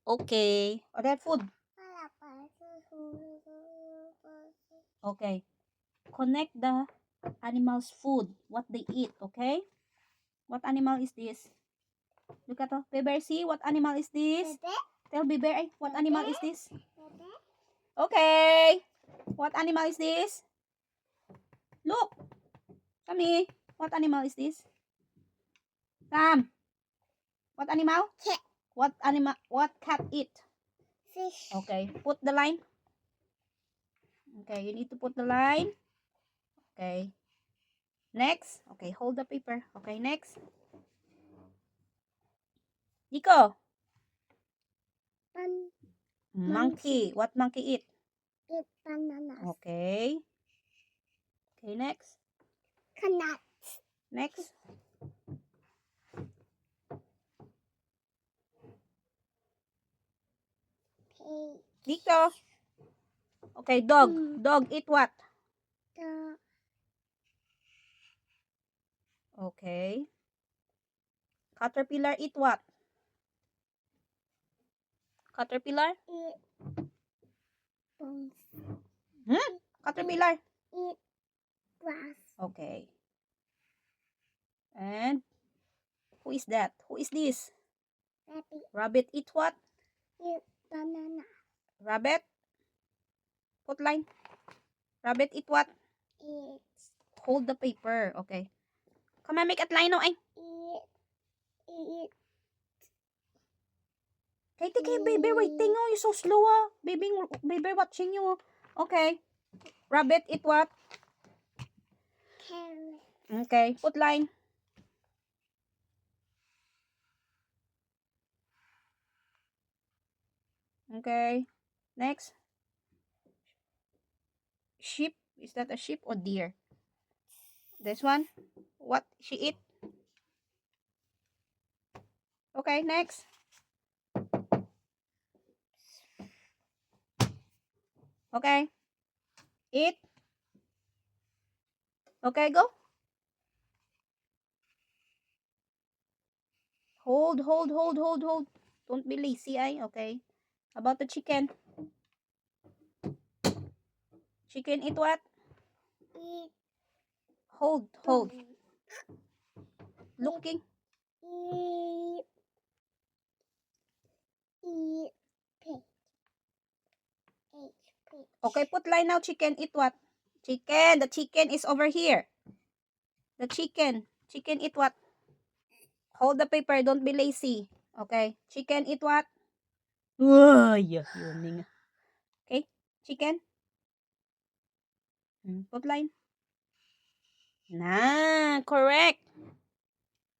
Okay. Or that food. Okay. Connect the animal's food. What they eat. Okay. What animal is this? Look at the Bear. See what animal is this? Tell Bear. What animal is this? Okay. What animal is this? Look. Sammy. What animal is this? Sam. What animal? Cat. What animal? What cat eat? Fish. Okay. Put the line. Okay. You need to put the line. Okay. Next. Okay. Hold the paper. Okay. Next. Nico. Monkey. What monkey eat? Eat bananas. Okay. Okay. Next. Cannot. Next. Nico. Okay. Dog. Dog eat what? Okay. Caterpillar eat what? Caterpillar? Eat bones. Caterpillar? Eat grass. Okay. And who is that? Who is this? Rabbit. Rabbit eat what? Eat banana. Rabbit? Put line. Rabbit eat what? Eat. Hold the paper. Okay. Come on, make it line now. Ay. Eat. Katie, baby waiting. Oh, you're so slow. Ah. Baby watching you. Okay. Rabbit eat what? Carrot. Okay. Put line. Okay. Next. Sheep. Is that a sheep or deer? This one. What she eat? Okay. Next. Okay. Eat. Okay, go. Hold. Don't be lazy, ay. Okay. How about the chicken? Chicken eat what? Eat. Hold. Looking. Eat. Pig. Eat pig. Okay, put line now. Chicken eat what? Chicken. The chicken is over here. The chicken. Chicken eat what? Hold the paper. Don't be lazy. Okay. Chicken eat what? Yawning. Okay. Chicken. Put line. Nah, correct.